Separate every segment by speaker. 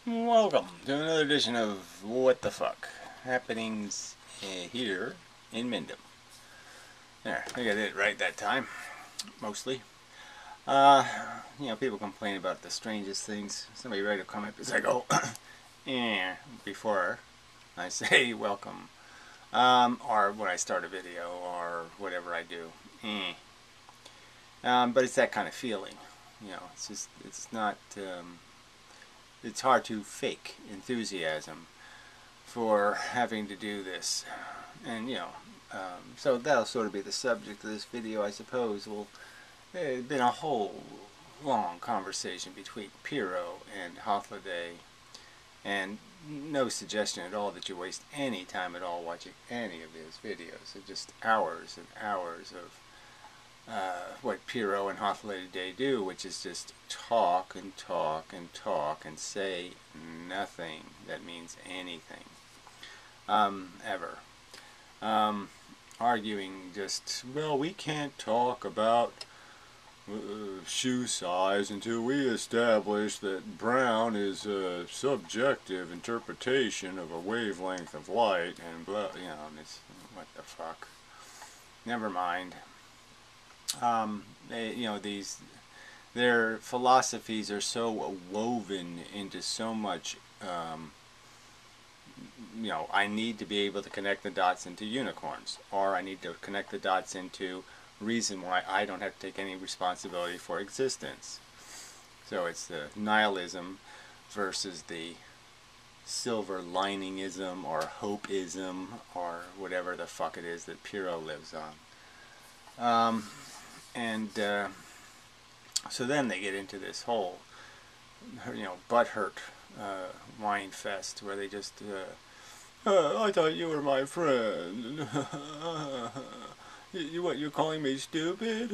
Speaker 1: Welcome to another edition of What the Fuck happenings here in Mendham. There, I got it right that time, mostly. Uh, people complain about the strangest things. Somebody write a comment because I go, eh, before I say welcome, or when I start a video or whatever I do, eh. But it's that kind of feeling, it's not. It's hard to fake enthusiasm for having to do this, and so that'll sort of be the subject of this video, I suppose. Well, there's been a whole long conversation between Piro and Holiday, and no suggestion at all that you waste any time at all watching any of his videos. It's just hours and hours of what Piro and Holiday do, which is just talk and talk and talk and say nothing that means anything. Ever. Arguing just, well, we can't talk about shoe size until we establish that brown is a subjective interpretation of a wavelength of light, and blah, and it's, what the fuck. Never mind. Their philosophies are so woven into so much, I need to be able to connect the dots into unicorns, or I need to connect the dots into reason why I don't have to take any responsibility for existence. So it's the nihilism versus the silver liningism or hopeism or whatever the fuck it is that Piro lives on. So then they get into this whole, butthurt whine fest where they just, I thought you were my friend. You're calling me stupid?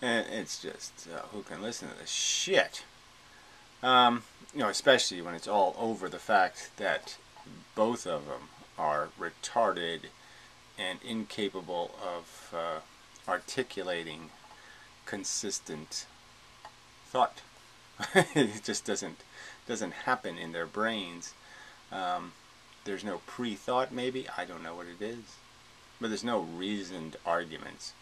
Speaker 1: And it's just, who can listen to this shit? Especially when it's all over the fact that both of them are retarded and incapable of articulating consistent thought. It just doesn't happen in their brains. There's no pre-thought, maybe, I don't know what it is, but there's no reasoned arguments.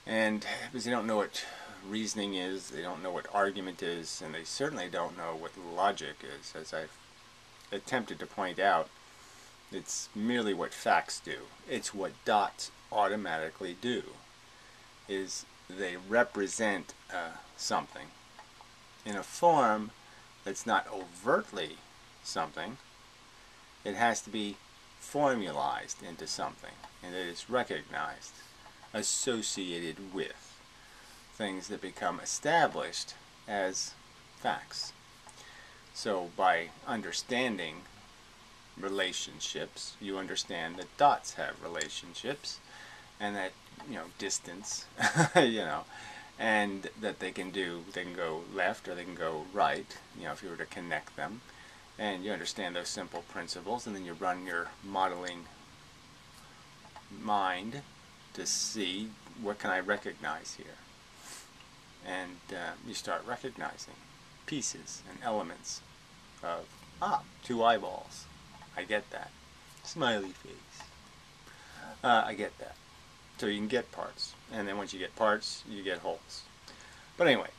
Speaker 1: And because they don't know what reasoning is, they don't know what argument is, and they certainly don't know what logic is. As I've attempted to point out, it's merely what facts do. It's what dots automatically do, is they represent something in a form that's not overtly something. It has to be formalized into something, and it is recognized, associated with things that become established as facts. So by understanding relationships, you understand that dots have relationships, and that, distance, and that they can go left or they can go right, if you were to connect them, and you understand those simple principles, and then you run your modeling mind to see what can I recognize here, and you start recognizing pieces and elements of, two eyeballs. I get that. Smiley face. I get that. So you can get parts. And then once you get parts, you get wholes. But anyway.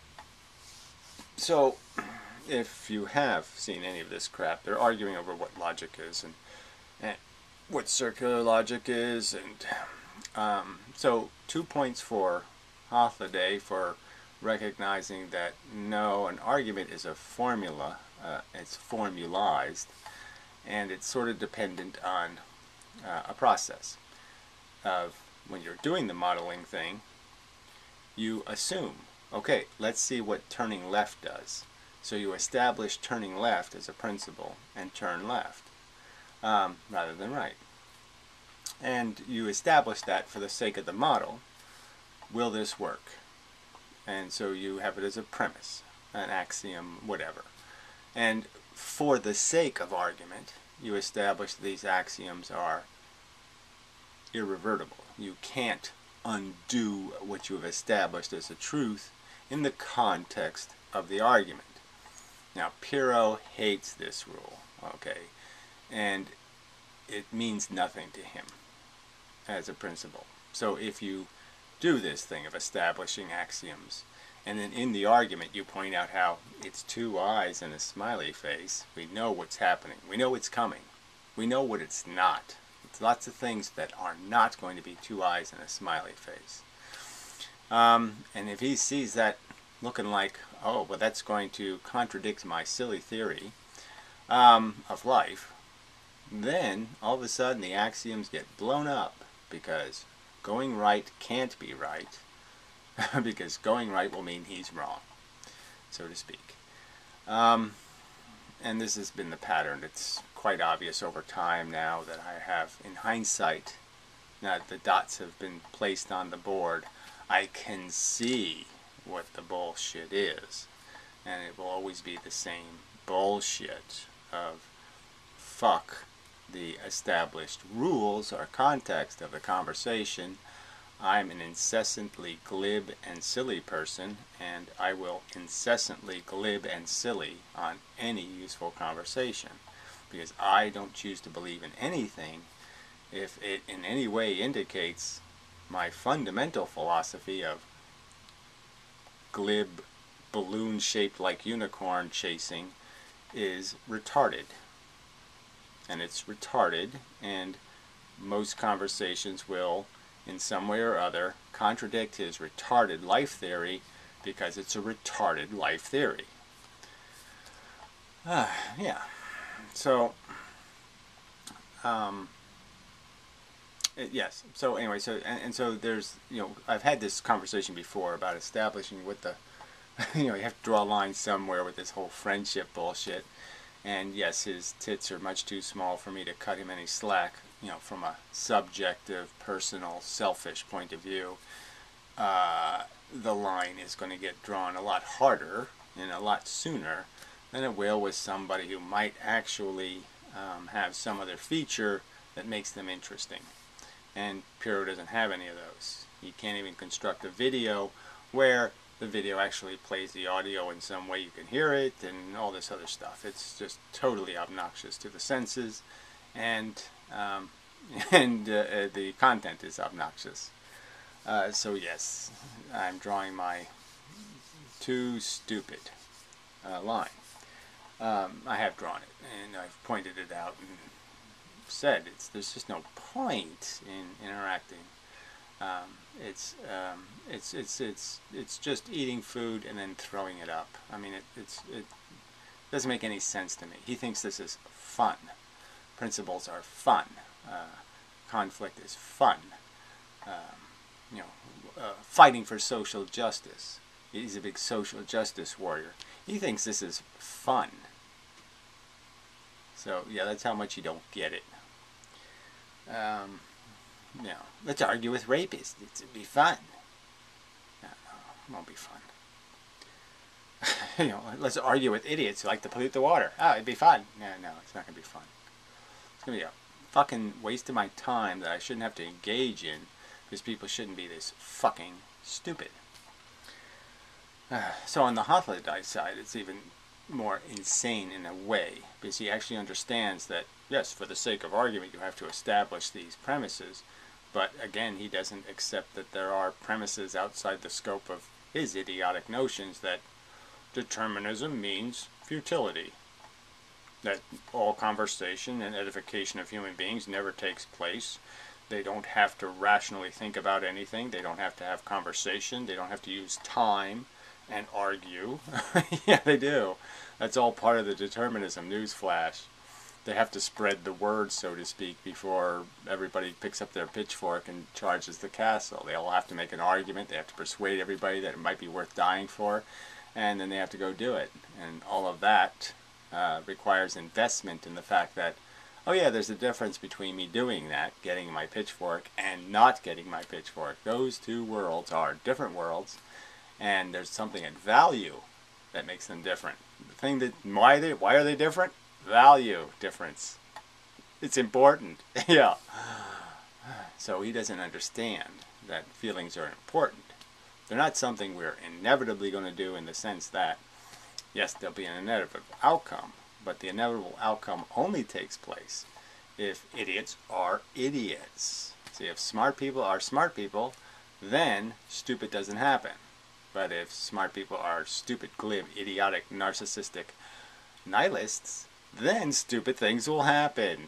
Speaker 1: So, if you have seen any of this crap, they're arguing over what logic is and what circular logic is. And so 2 points for Holiday for recognizing that no, an argument is a formula. It's formalized. And it's sort of dependent on a process of when you're doing the modeling thing, you assume, okay, let's see what turning left does. So you establish turning left as a principle and turn left rather than right. And you establish that for the sake of the model. Will this work? And so you have it as a premise, an axiom, whatever. And for the sake of argument, you establish these axioms are irrevertible. You can't undo what you have established as a truth in the context of the argument. Now, Pyrrho hates this rule, okay, and it means nothing to him as a principle. So if you do this thing of establishing axioms, and then in the argument you point out how it's two eyes and a smiley face, we know what's happening. We know it's coming. We know what it's not. It's lots of things that are not going to be two eyes and a smiley face. And if he sees that looking like, oh, well, that's going to contradict my silly theory of life, then all of a sudden the axioms get blown up, because going right can't be right, because going right will mean he's wrong, so to speak. And this has been the pattern. It's quite obvious over time now that I have, in hindsight, now that the dots have been placed on the board, I can see what the bullshit is. And it will always be the same bullshit of fuck the established rules or context of the conversation. I'm an incessantly glib and silly person, and I will incessantly glib and silly on any useful conversation, because I don't choose to believe in anything if it in any way indicates my fundamental philosophy of glib, balloon-shaped like unicorn chasing is retarded. And it's retarded, and most conversations will, in some way or other, contradict his retarded life theory, because it's a retarded life theory. Yeah. So, yes. So anyway, so there's, I've had this conversation before about establishing what the, you have to draw a line somewhere with this whole friendship bullshit. And yes, his tits are much too small for me to cut him any slack, from a subjective, personal, selfish point of view. The line is going to get drawn a lot harder and a lot sooner than it will with somebody who might actually have some other feature that makes them interesting. And Pyrrho doesn't have any of those. He can't even construct a video where the video actually plays the audio in some way you can hear it, and all this other stuff. It's just totally obnoxious to the senses, and the content is obnoxious. So yes, I'm drawing my too stupid line. I have drawn it, and I've pointed it out and said there's just no point in interacting. It's just eating food and then throwing it up. I mean, it doesn't make any sense to me. He thinks this is fun. Principles are fun. Conflict is fun. Fighting for social justice. He's a big social justice warrior. He thinks this is fun. So yeah, that's how much you don't get it. Let's argue with rapists. It'd be fun. No, it won't be fun. Let's argue with idiots who like to pollute the water. Oh, it'd be fun. No, it's not going to be fun. It's going to be a fucking waste of my time that I shouldn't have to engage in, because people shouldn't be this fucking stupid. So on the Hotlodite side, it's even more insane in a way, because he actually understands that, yes, for the sake of argument, you have to establish these premises, but again, he doesn't accept that there are premises outside the scope of his idiotic notions that determinism means futility, that all conversation and edification of human beings never takes place. They don't have to rationally think about anything. They don't have to have conversation. They don't have to use time and argue. Yeah, they do. That's all part of the determinism. Newsflash. They have to spread the word, so to speak, before everybody picks up their pitchfork and charges the castle. They all have to make an argument. They have to persuade everybody that it might be worth dying for, and then they have to go do it. And all of that requires investment in the fact that, oh yeah, there's a difference between me doing that, getting my pitchfork, and not getting my pitchfork. Those two worlds are different worlds, and there's something at value that makes them different. The thing that, why are they different? Value difference. It's important. Yeah. So he doesn't understand that feelings are important. They're not something we're inevitably going to do, in the sense that Yes, there'll be an inevitable outcome, but the inevitable outcome only takes place if idiots are idiots. See, if smart people are smart people, then stupid doesn't happen. But if smart people are stupid, glib, idiotic, narcissistic nihilists, then stupid things will happen.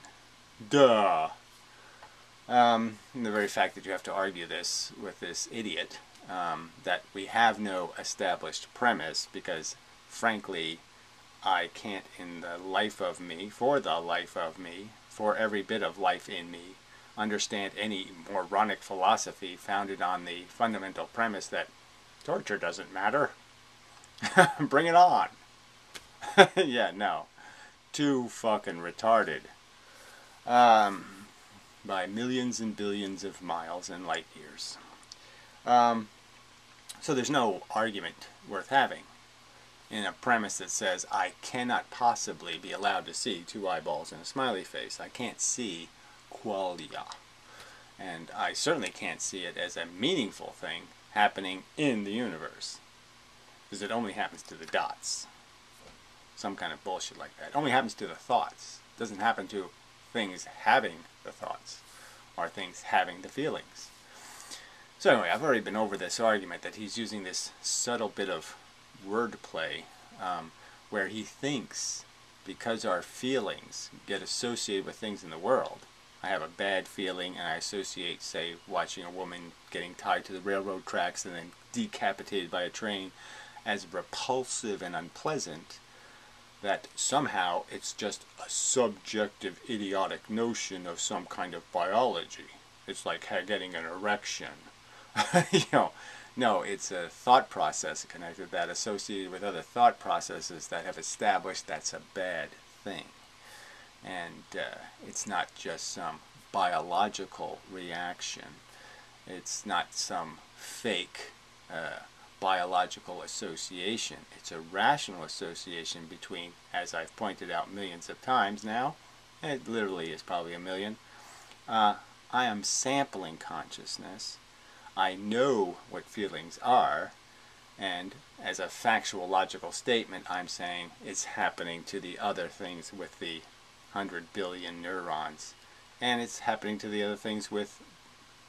Speaker 1: Duh. The very fact that you have to argue this with this idiot, that we have no established premise, because frankly, I can't in the life of me, for the life of me, for every bit of life in me, understand any moronic philosophy founded on the fundamental premise that torture doesn't matter. Bring it on. Yeah, no. Too fucking retarded. By millions and billions of miles and light years. So there's no argument worth having in a premise that says I cannot possibly be allowed to see two eyeballs and a smiley face. I can't see qualia. And I certainly can't see it as a meaningful thing happening in the universe. Because it only happens to the dots. Some kind of bullshit like that. It only happens to the thoughts. It doesn't happen to things having the thoughts. Or things having the feelings. So anyway, I've already been over this argument that he's using this subtle bit of wordplay where he thinks because our feelings get associated with things in the world. I have a bad feeling and I associate, say, watching a woman getting tied to the railroad tracks and then decapitated by a train as repulsive and unpleasant, that somehow it's just a subjective, idiotic notion of some kind of biology. It's like getting an erection. No, it's a thought process connected that associated with other thought processes that have established that's a bad thing. And it's not just some biological reaction. It's not some fake biological association. It's a rational association between, as I've pointed out millions of times now, it literally is probably a million, I am sampling consciousness. I know what feelings are, and as a factual logical statement I'm saying it's happening to the other things with the 100 billion neurons, and it's happening to the other things with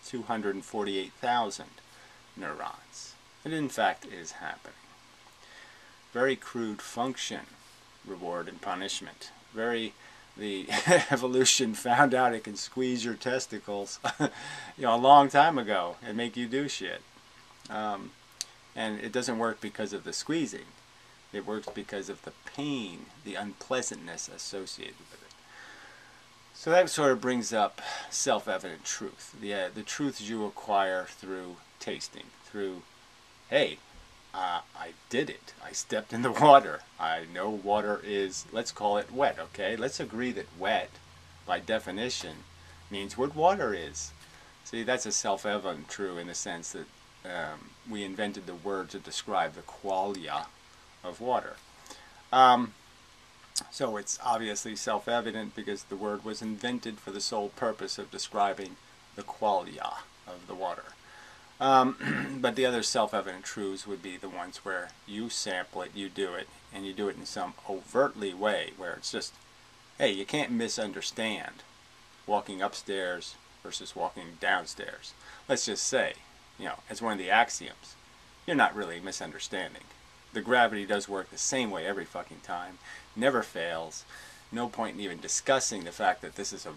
Speaker 1: 248,000 neurons. It in fact is happening. Very crude function, reward and punishment. The evolution found out it can squeeze your testicles a long time ago and make you do shit. And it doesn't work because of the squeezing. It works because of the pain, the unpleasantness associated with it. So that sort of brings up self-evident truth. The truths you acquire through tasting, through, hey, I did it. I stepped in the water. I know water is, let's call it wet, okay? Let's agree that wet, by definition, means what water is. See, that's a self-evident truth in the sense that we invented the word to describe the qualia of water. So it's obviously self-evident because the word was invented for the sole purpose of describing the qualia of the water. But the other self-evident truths would be the ones where you sample it, you do it, and you do it in some overtly way where it's just, hey, you can't misunderstand walking upstairs versus walking downstairs. Let's just say, as one of the axioms, you're not really misunderstanding. The gravity does work the same way every fucking time, never fails. No point in even discussing the fact that this is a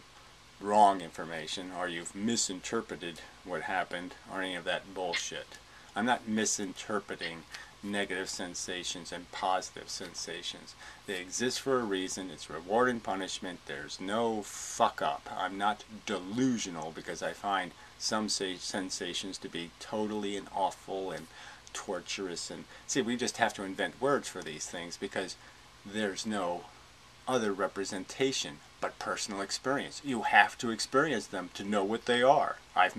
Speaker 1: wrong information or you've misinterpreted what happened or any of that bullshit. I'm not misinterpreting negative sensations and positive sensations. They exist for a reason. It's reward and punishment. There's no fuck up. I'm not delusional because I find some sensations to be totally and awful and torturous. And see, we just have to invent words for these things because there's no other representation but personal experience. You have to experience them to know what they are. I've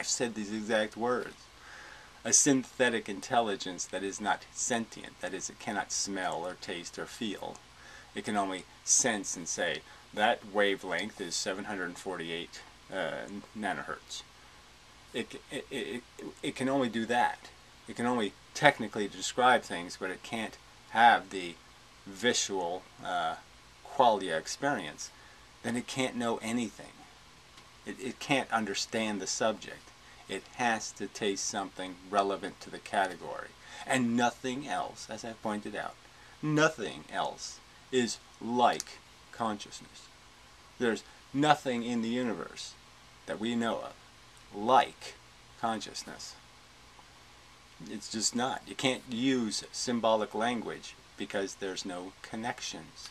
Speaker 1: said these exact words. A synthetic intelligence that is not sentient, that is, it cannot smell or taste or feel. It can only sense and say, that wavelength is 748 nanohertz. It can only do that. It can only technically describe things, but it can't have the visual qualia experience, then it can't know anything. It can't understand the subject. It has to taste something relevant to the category. And nothing else, as I pointed out, nothing else is like consciousness. There's nothing in the universe that we know of like consciousness. It's just not. You can't use symbolic language because there's no connections.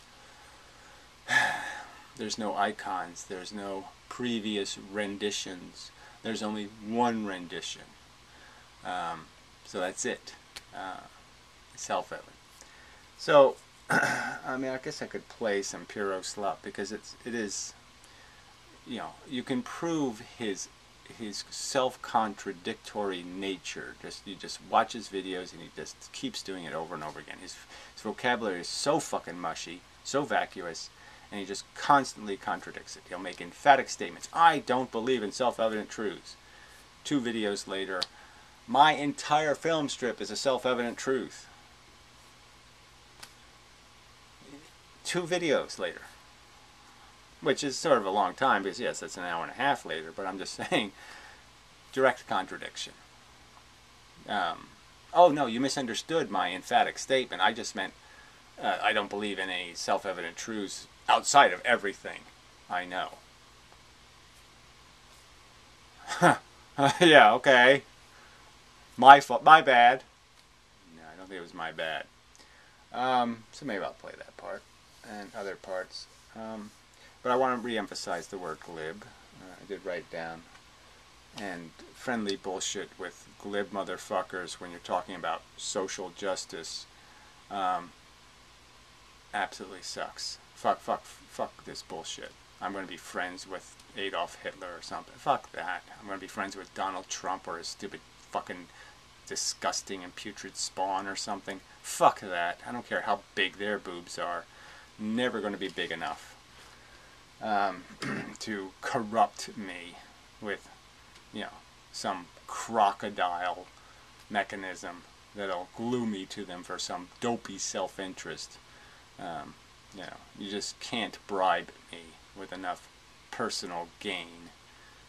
Speaker 1: There's no icons. There's no previous renditions. There's only one rendition. So that's it. Self-evident. So, I mean, I guess I could play some Piro Slut because it is, you know, you can prove his self-contradictory nature. You just watch his videos and he just keeps doing it over and over again. His vocabulary is so fucking mushy, so vacuous, and he just constantly contradicts it. He'll make emphatic statements. I don't believe in self-evident truths. 2 videos later, my entire film strip is a self-evident truth. 2 videos later. Which is sort of a long time because, yes, that's an hour and a half later, but I'm just saying, direct contradiction. Oh, no, you misunderstood my emphatic statement. I just meant I don't believe in any self-evident truths outside of everything I know. Yeah, okay. My fault. My bad. No, I don't think it was my bad. So maybe I'll play that part and other parts. But I want to re-emphasize the word glib. I did write down. And friendly bullshit with glib motherfuckers when you're talking about social justice absolutely sucks. Fuck this bullshit. I'm going to be friends with Adolf Hitler or something. Fuck that. I'm going to be friends with Donald Trump or his stupid fucking disgusting and putrid spawn or something. Fuck that. I don't care how big their boobs are. Never going to be big enough to corrupt me with, you know, some crocodile mechanism that'll glue me to them for some dopey self-interest. You know, you just can't bribe me with enough personal gain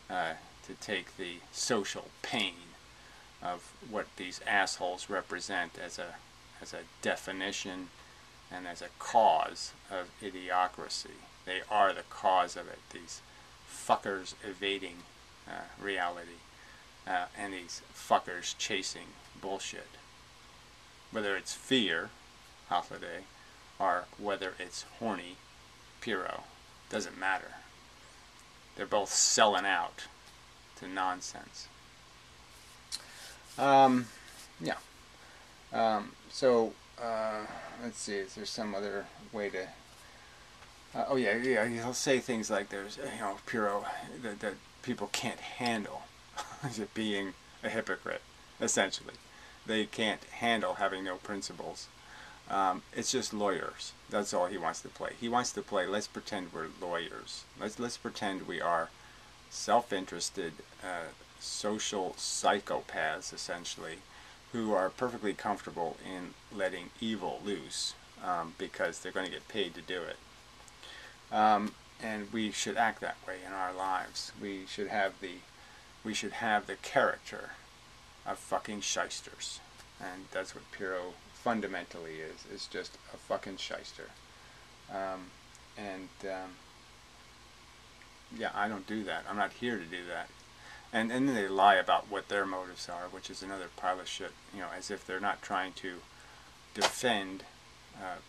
Speaker 1: to take the social pain of what these assholes represent as a definition and as a cause of idiocracy. They are the cause of it, these fuckers evading reality and these fuckers chasing bullshit. Whether it's fear, holiday, or whether it's horny, Piro, doesn't matter. They're both selling out to nonsense. Yeah. Let's see, is there some other way to... oh yeah, he'll say things like there's, you know, Piro, that people can't handle being a hypocrite, essentially. They can't handle having no principles. It's just lawyers. That's all he wants to play. He wants to play, let's pretend we're lawyers. Let's pretend we are self-interested, social psychopaths, essentially, who are perfectly comfortable in letting evil loose because they're going to get paid to do it. And we should act that way in our lives. We should have the character of fucking shysters. And that's what Piro fundamentally is just a fucking shyster. Yeah, I don't do that. I'm not here to do that. And then they lie about what their motives are, which is another pile of shit, you know, as if they're not trying to defend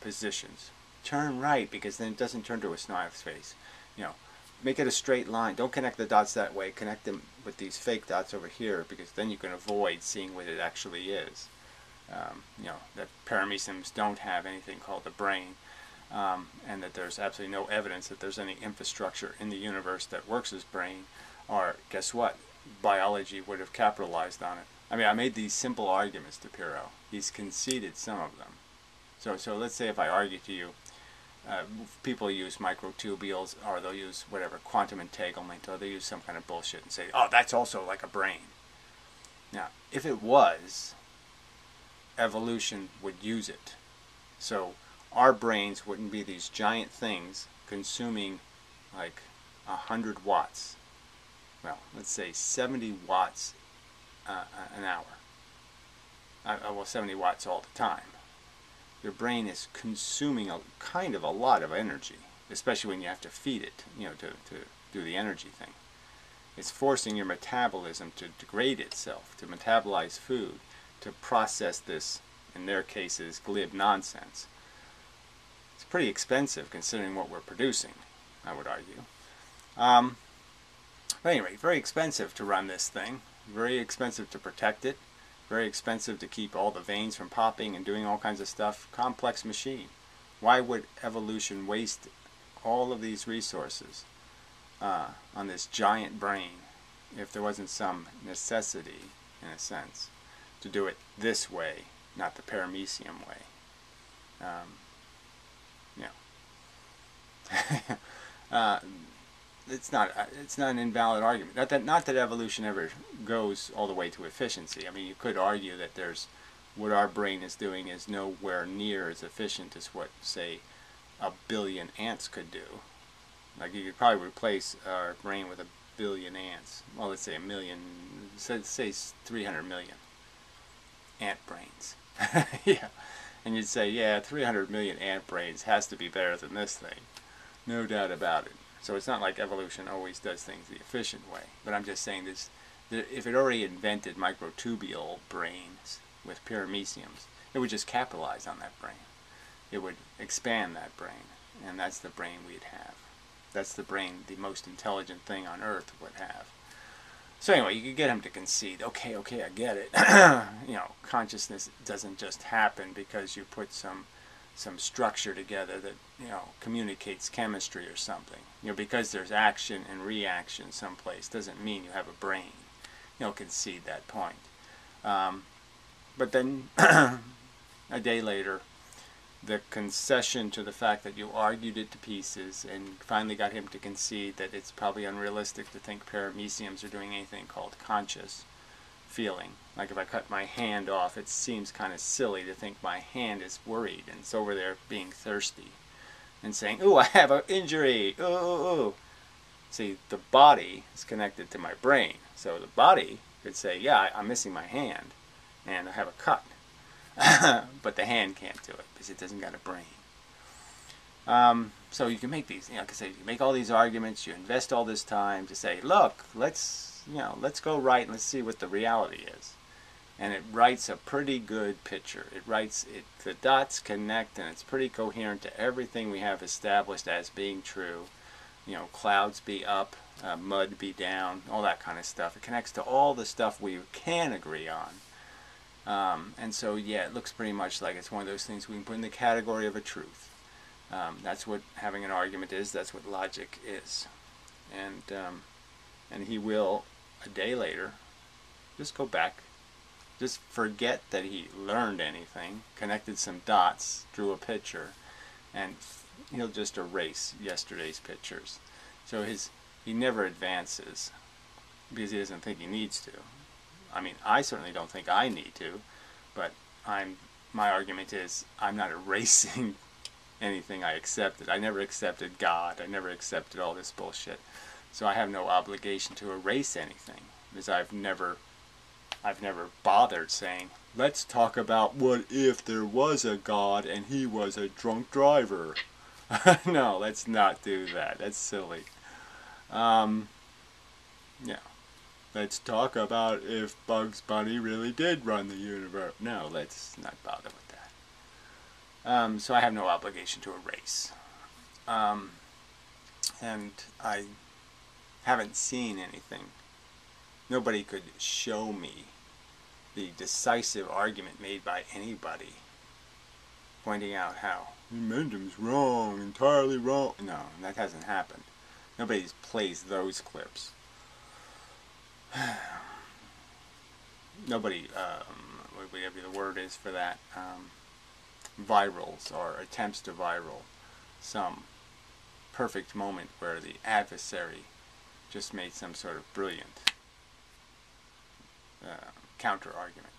Speaker 1: positions. Turn right, because then it doesn't turn to a smiley's face. You know, make it a straight line. Don't connect the dots that way. Connect them with these fake dots over here, because then you can avoid seeing what it actually is. You know, that parameciums don't have anything called the brain, and that there's absolutely no evidence that there's any infrastructure in the universe that works as brain, or guess what? Biology would have capitalized on it. I mean, I made these simple arguments to Piro. He's conceded some of them. So let's say if I argue to you, people use microtubules, or they'll use whatever, quantum entanglement, or they use some kind of bullshit and say, oh, that's also like a brain. Now, if it was, evolution would use it. So our brains wouldn't be these giant things consuming like 100 watts. Well, let's say 70 watts an hour. Well, 70 watts all the time. Your brain is consuming a kind of a lot of energy, especially when you have to feed it, to do the energy thing. It's forcing your metabolism to degrade itself, to metabolize food, to process this, in their cases, glib nonsense. It's pretty expensive considering what we're producing, I would argue. But anyway, very expensive to run this thing, very expensive to protect it, very expensive to keep all the veins from popping and doing all kinds of stuff. Complex machine. Why would evolution waste all of these resources on this giant brain if there wasn't some necessity, in a sense, to do it this way, not the paramecium way? It's not an invalid argument. Not that evolution ever goes all the way to efficiency. I mean, you could argue that what our brain is doing is nowhere near as efficient as what, say, 1 billion ants could do. Like, you could probably replace our brain with 1 billion ants. Well, let's say 1 million, say 300 million ant brains. Yeah. And you'd say, yeah, 300 million ant brains has to be better than this thing. No doubt about it. So it's not like evolution always does things the efficient way. But I'm just saying this, if it already invented microtubule brains with parameciums, it would just capitalize on that brain. It would expand that brain. And that's the brain we'd have. That's the brain the most intelligent thing on Earth would have. So anyway, you could get him to concede, okay, I get it. Consciousness doesn't just happen because you put some structure together that communicates chemistry or something. Because there's action and reaction someplace doesn't mean you have a brain. Concede that point. But then a day later, the concession to the fact that you argued it to pieces and finally got him to concede that it's probably unrealistic to think parameciums are doing anything called conscious feeling. Like if I cut my hand off, it seems kind of silly to think my hand is worried and it's over there being thirsty and saying, ooh, I have an injury, ooh. See, the body is connected to my brain. So the body could say, yeah, I'm missing my hand and I have a cut. But the hand can't do it because it doesn't got a brain. So you can make these, like I say, you make all these arguments, you invest all this time to say, look, let's go right and let's see what the reality is. And it writes a pretty good picture. The dots connect and it's pretty coherent to everything we have established as being true. Clouds be up, mud be down, all that kind of stuff. It connects to all the stuff we can agree on. And so, yeah, it looks pretty much like it's one of those things we can put in the category of a truth. That's what having an argument is. That's what logic is. And he will, a day later, just go back, just forget that he learned anything, connected some dots, drew a picture, and he'll just erase yesterday's pictures. So he never advances because he doesn't think he needs to. I mean, I certainly don't think I need to, but my argument is I'm not erasing anything I accepted. I never accepted God. I never accepted all this bullshit. So I have no obligation to erase anything because I've never bothered saying, let's talk about what if there was a God and he was a drunk driver. No, let's not do that. That's silly. Yeah. Let's talk about if Bugs Bunny really did run the universe. No, let's not bother with that. So I have no obligation to erase. And I haven't seen anything. Nobody could show me the decisive argument made by anybody pointing out how inmendham's wrong, entirely wrong. No, that hasn't happened. Nobody plays those clips. Nobody, whatever the word is for that, virals or attempts to viral some perfect moment where the adversary just made some sort of brilliant counter argument.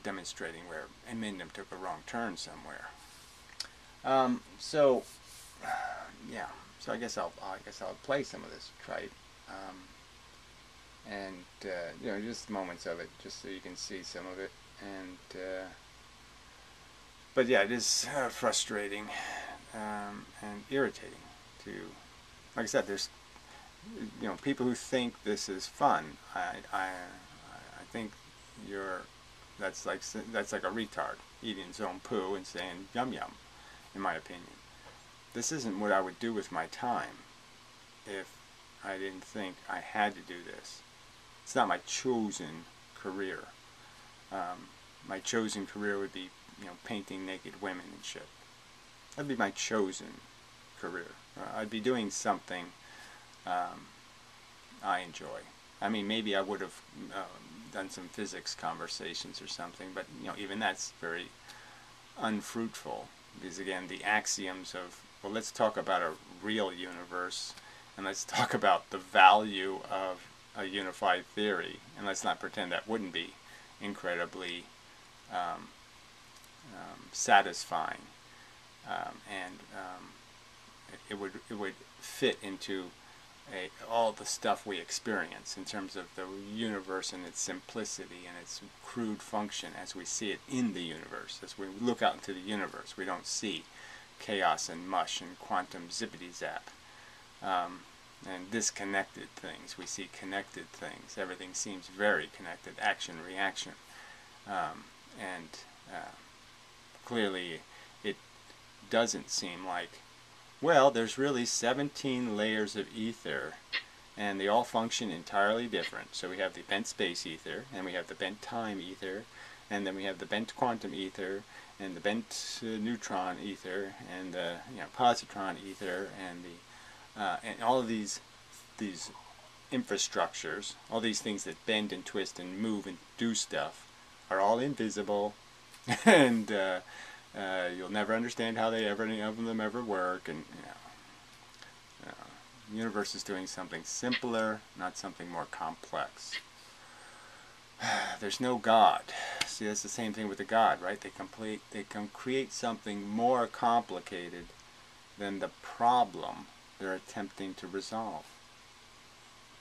Speaker 1: demonstrating where inmendham took a wrong turn somewhere. So yeah, so I guess I'll play some of this tripe, and you know, just moments of it, just so you can see some of it. And but yeah, it is frustrating and irritating to, like I said, there's, you know, people who think this is fun. I think that's like a retard eating his own poo and saying yum yum, in my opinion. This isn't what I would do with my time if I didn't think I had to do this. It's not my chosen career. My chosen career would be, you know, painting naked women and shit. That'd be my chosen career. I'd be doing something I enjoy. I mean, maybe I would have done some physics conversations or something, but you know, even that's very unfruitful, because again, the axioms of, well, let's talk about a real universe, and let's talk about the value of a unified theory, and let's not pretend that wouldn't be incredibly satisfying, and it would fit into all the stuff we experience in terms of the universe and its simplicity and its crude function as we see it in the universe. As we look out into the universe, we don't see chaos and mush and quantum zippity-zap and disconnected things. We see connected things. Everything seems very connected, action, reaction. And clearly it doesn't seem like, well, there's really 17 layers of ether, and they all function entirely different. So we have the bent space ether, and we have the bent time ether, and then we have the bent quantum ether, and the bent neutron ether, and the, you know, positron ether, and the and all of these infrastructures, all these things that bend and twist and move and do stuff, are all invisible, and you'll never understand how any of them ever work. And you know, the universe is doing something simpler, not something more complex. There's no God. See, that's the same thing with the God, right? They can create something more complicated than the problem they're attempting to resolve.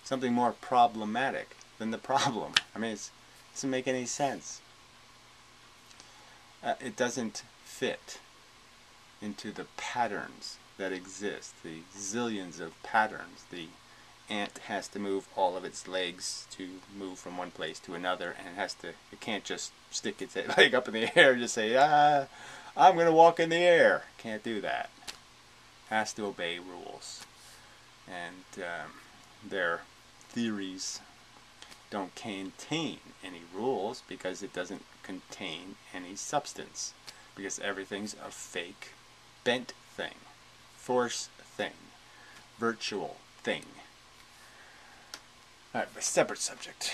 Speaker 1: Something more problematic than the problem. I mean, it doesn't make any sense. It doesn't fit into the patterns that exist, the zillions of patterns. The ant has to move all of its legs to move from one place to another, and it can't just stick its leg up in the air and just say, I'm going to walk in the air. Can't do that. Has to obey rules. And their theories don't contain any rules because it doesn't contain any substance, because everything's a fake, bent thing, force thing, virtual thing. Alright, a separate subject.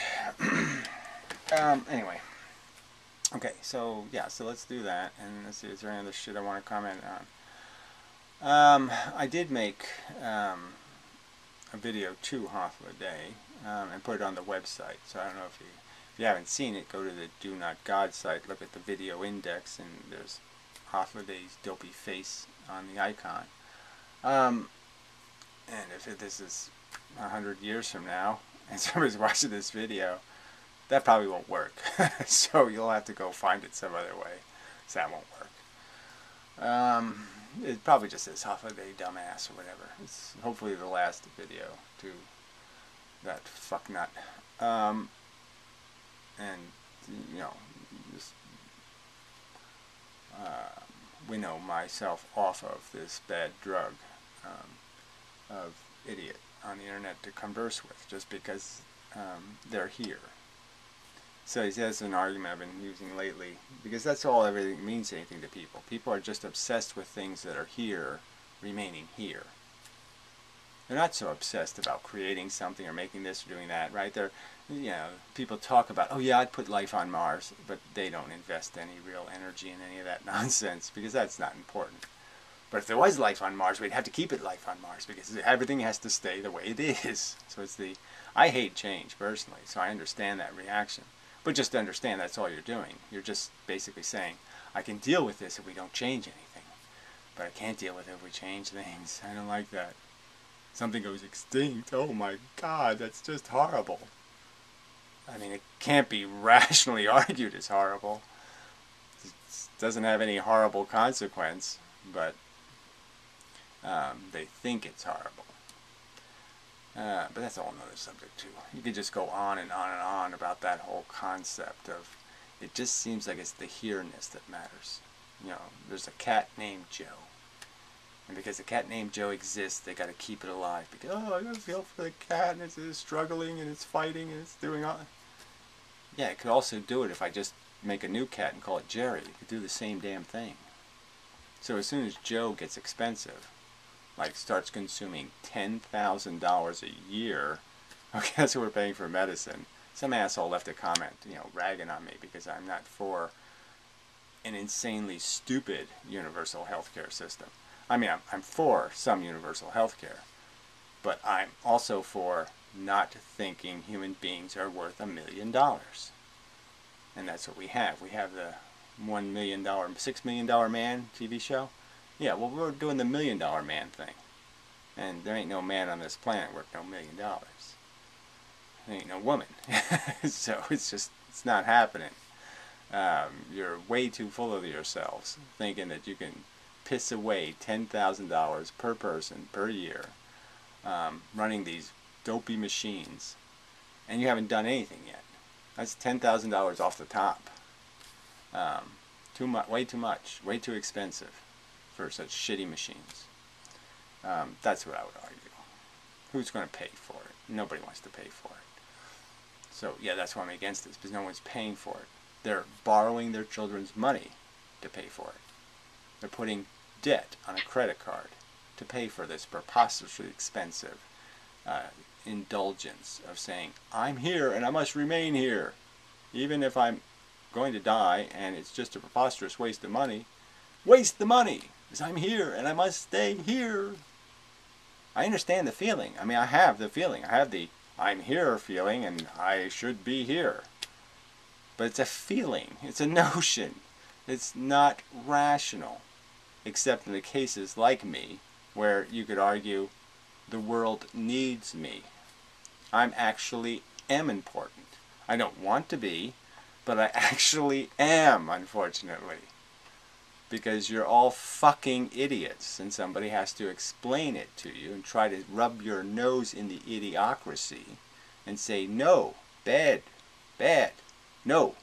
Speaker 1: Anyway. Okay, so yeah, so let's do that, and let's see, is there any other shit I want to comment on? I did make a video 2 half of a day, and put it on the website, so I don't know if you haven't seen it, go to the Do Not God site, look at the video index, and there's half a day's dopey face on the icon. And if this is 100 years from now, and somebody's watching this video, that probably won't work. So you'll have to go find it some other way. So that won't work. It probably just says half a day dumbass or whatever. It's hopefully the last video to that fucknut. And, you know, just winnow myself off of this bad drug of idiot on the internet to converse with, just because they're here. So he has an argument I've been using lately, because that's all everything means anything to people. People are just obsessed with things that are here, remaining here. They're not so obsessed about creating something or making this or doing that, right? They're, you know, people talk about, oh yeah, I'd put life on Mars, but they don't invest any real energy in any of that nonsense, because that's not important. But if there was life on Mars, we'd have to keep it life on Mars, because everything has to stay the way it is. So it's I hate change personally, so I understand that reaction. But just understand that's all you're doing. You're just basically saying, I can deal with this if we don't change anything. But I can't deal with it if we change things. I don't like that. Something goes extinct. Oh my God, that's just horrible. I mean, it can't be rationally argued as horrible. It doesn't have any horrible consequence, but they think it's horrible. But that's a whole other subject too. You could just go on and on and on about that whole concept of, it just seems like it's the here-ness that matters. You know, there's a cat named Joe. And because the cat named Joe exists, they got to keep it alive. Because, oh, I got to feel for the cat, and it's struggling, and it's fighting, and it's doing all. Yeah, it could also do it if I just make a new cat and call it Jerry. It could do the same damn thing. So as soon as Joe gets expensive, like starts consuming $10,000 a year, okay, that's what we're paying for medicine. Some asshole left a comment, you know, ragging on me because I'm not for an insanely stupid universal healthcare system. I mean, I'm for some universal healthcare, but I'm also for not thinking human beings are worth $1 million. And that's what we have. We have the $1 million, $6 Million Man TV show. Yeah, well, we're doing the $1 Million Man thing. And there ain't no man on this planet worth no $1 million. There ain't no woman. So it's not happening. You're way too full of yourselves, thinking that you can piss away $10,000 per person per year, running these dopey machines, and you haven't done anything yet. That's $10,000 off the top. Too much, way too much, way too expensive for such shitty machines. That's what I would argue. Who's going to pay for it? Nobody wants to pay for it. So yeah, that's why I'm against this, because no one's paying for it. They're borrowing their children's money to pay for it. They're putting debt on a credit card to pay for this preposterously expensive indulgence of saying, I'm here and I must remain here. Even if I'm going to die and it's just a preposterous waste of money, waste the money, because I'm here and I must stay here. I understand the feeling. I mean, I have the feeling. I have the I'm here feeling and I should be here. But it's a feeling. It's a notion. It's not rational. Except in the cases like me, where you could argue the world needs me. I'm actually am important. I don't want to be, but I actually am, unfortunately. Because you're all fucking idiots, and somebody has to explain it to you and try to rub your nose in the idiocracy and say, no, bad, bad, no.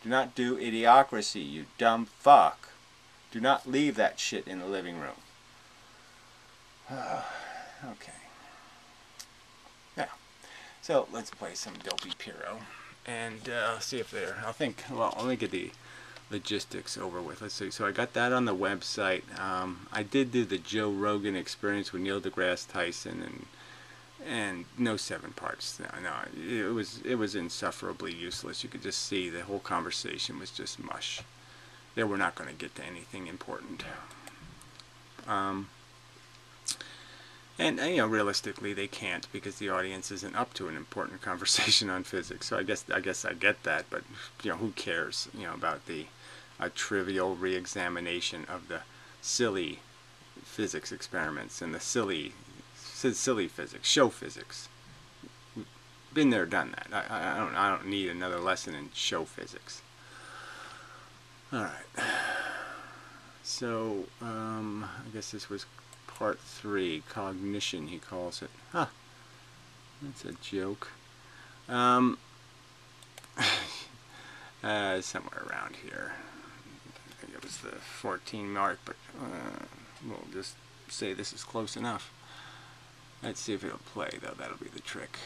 Speaker 1: Do not do idiocracy, you dumb fuck. Do not leave that shit in the living room. Okay. Now, so let's play some Dopey Pyro and see if they're, let me get the logistics over with. Let's see. So I got that on the website. I did do the Joe Rogan Experience with Neil deGrasse Tyson, and no 7 parts. No, it was insufferably useless. You could just see the whole conversation was just mush. They were not going to get to anything important. And you know, realistically, they can't, because the audience isn't up to an important conversation on physics. So I guess I get that, but you know, who cares? You know, about a trivial re-examination of the silly physics experiments and the silly physics, show physics. Been there, done that. I don't need another lesson in show physics. All right. So I guess this was part 3, cognition, he calls it. Huh. That's a joke. Somewhere around here. I think it was the 14 mark, but we'll just say this is close enough. Let's see if it'll play, though. That'll be the trick.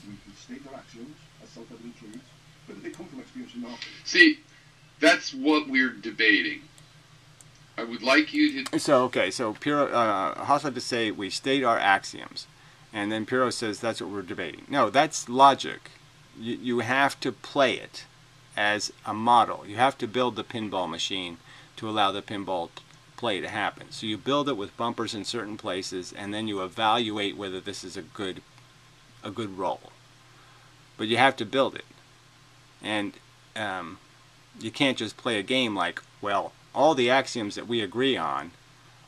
Speaker 2: We can state their actions as self-evident truths, but if they come from experience or not.
Speaker 3: See, that's what we're debating. I would like you to...
Speaker 1: So Pyro, Haas had to say, we state our axioms. And then Pyro says, that's what we're debating. No, that's logic. You have to play it as a model. You have to build the pinball machine to allow the pinball play to happen. So you build it with bumpers in certain places, and then you evaluate whether this is a good roll. but you have to build it. And you can't just play a game like, well, all the axioms that we agree on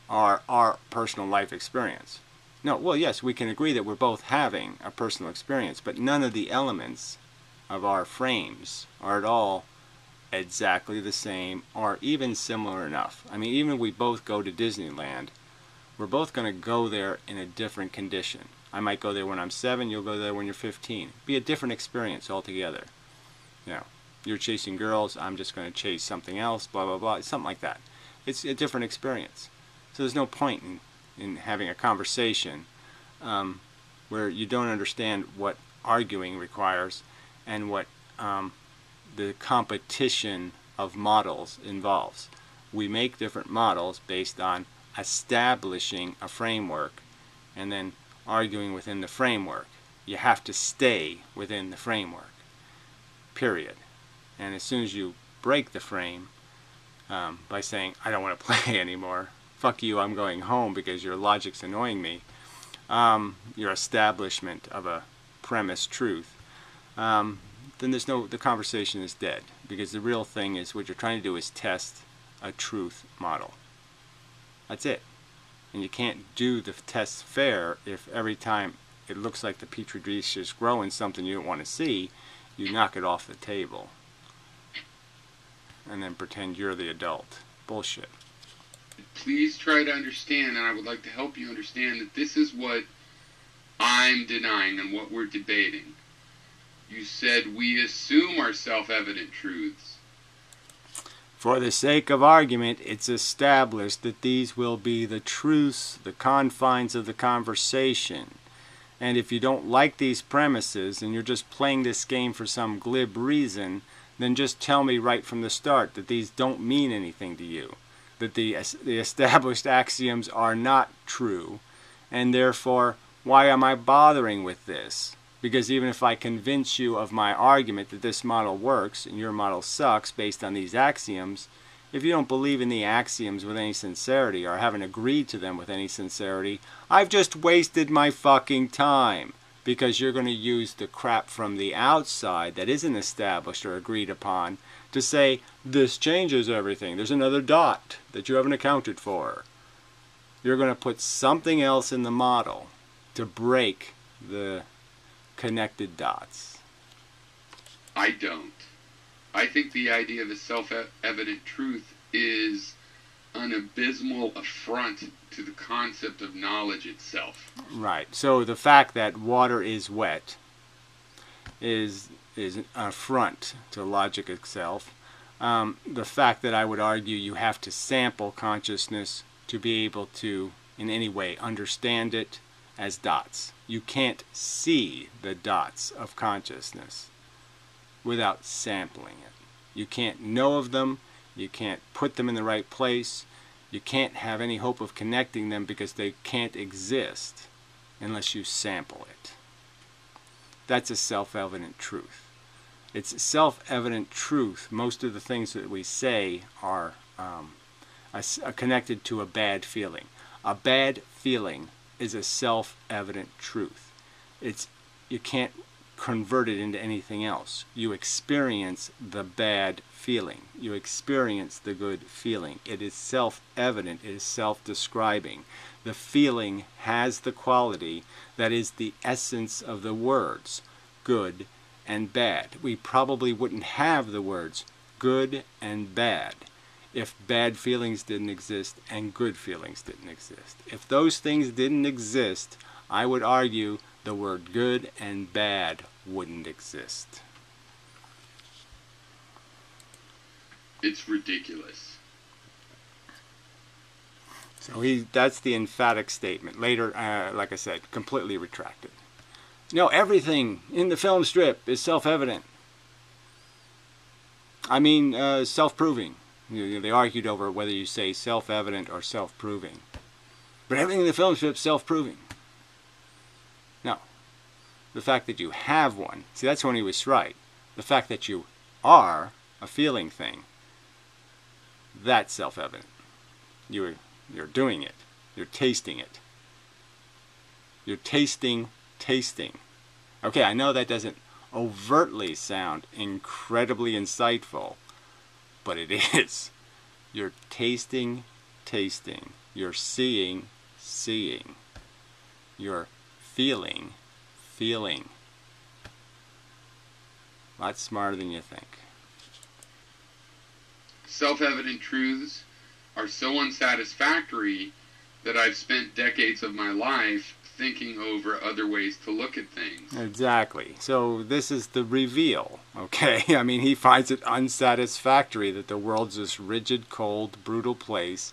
Speaker 1: are our personal life experience. No, well, yes, we can agree that we're both having a personal experience, but none of the elements of our frames are at all exactly the same or even similar enough. I mean, even if we both go to Disneyland, we're both going to go there in a different condition. I might go there when I'm 7, you'll go there when you're 15. Be a different experience altogether. You know, you're chasing girls, I'm just going to chase something else, blah, blah, blah, something like that. It's a different experience. So there's no point in having a conversation where you don't understand what arguing requires and what the competition of models involves. We make different models based on establishing a framework and then arguing within the framework. You have to stay within the framework, period. And as soon as you break the frame by saying, I don't want to play anymore, fuck you, I'm going home because your logic's annoying me, your establishment of a premise truth, then the conversation is dead, because the real thing is what you're trying to do is test a truth model. That's it. And you can't do the test fair if every time it looks like the petri dish is growing something you don't want to see, you knock it off the table and then pretend you're the adult. Bullshit.
Speaker 3: Please try to understand, and I would like to help you understand, that this is what I'm denying and what we're debating. You said we assume are self-evident truths.
Speaker 1: For the sake of argument, it's established that these will be the truths, the confines of the conversation. And if you don't like these premises and you're just playing this game for some glib reason, then just tell me right from the start that these don't mean anything to you, that the established axioms are not true, and therefore, why am I bothering with this? Because even if I convince you of my argument that this model works and your model sucks based on these axioms, if you don't believe in the axioms with any sincerity or haven't agreed to them with any sincerity, I've just wasted my fucking time, because you're going to use the crap from the outside that isn't established or agreed upon to say, this changes everything. There's another dot that you haven't accounted for. You're going to put something else in the model to break the connected dots.
Speaker 3: I don't. I think the idea of a self-evident truth is an abysmal affront to the concept of knowledge itself.
Speaker 1: Right. So the fact that water is wet is an affront to logic itself. The fact that I would argue you have to sample consciousness to be able to in any way understand it as dots. You can't see the dots of consciousness without sampling it. You can't know of them, you can't put them in the right place, you can't have any hope of connecting them because they can't exist unless you sample it. That's a self-evident truth. It's self-evident truth. Most of the things that we say are connected to a bad feeling. A bad feeling is a self-evident truth. You can't convert it into anything else. You experience the bad feeling. You experience the good feeling. It is self-evident. It is self-describing. The feeling has the quality that is the essence of the words, good and bad. We probably wouldn't have the words good and bad if bad feelings didn't exist and good feelings didn't exist. If those things didn't exist, I would argue the word good and bad wouldn't exist.
Speaker 3: It's ridiculous.
Speaker 1: So that's the emphatic statement. Later, like I said, completely retracted. No, everything in the film strip is self-evident. I mean, self-proving. They argued over whether you say self-evident or self-proving. But everything in the film strip is self-proving. No. The fact that you have one, see, that's when he was right. The fact that you are a feeling thing, that's self-evident. You're doing it. You're tasting it. You're tasting. Okay, I know that doesn't overtly sound incredibly insightful, but it is. You're tasting, tasting. You're seeing, seeing. You're feeling, feeling. A lot smarter than you think.
Speaker 3: Self-evident truths are so unsatisfactory that I've spent decades of my life thinking over other ways to look at things.
Speaker 1: Exactly. So this is the reveal, okay? I mean, he finds it unsatisfactory that the world's this rigid, cold, brutal place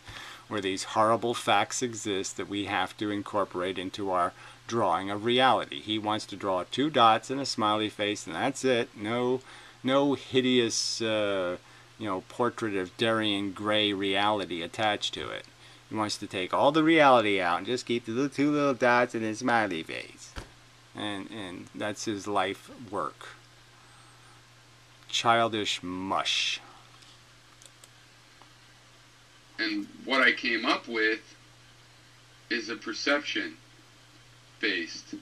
Speaker 1: where these horrible facts exist that we have to incorporate into our drawing of reality. He wants to draw 2 dots and a smiley face, and that's it. No hideous, portrait of Darian Gray reality attached to it. He wants to take all the reality out and just keep the 2 little dots and a smiley face. And that's his life work. Childish mush.
Speaker 3: And what I came up with is a perception-based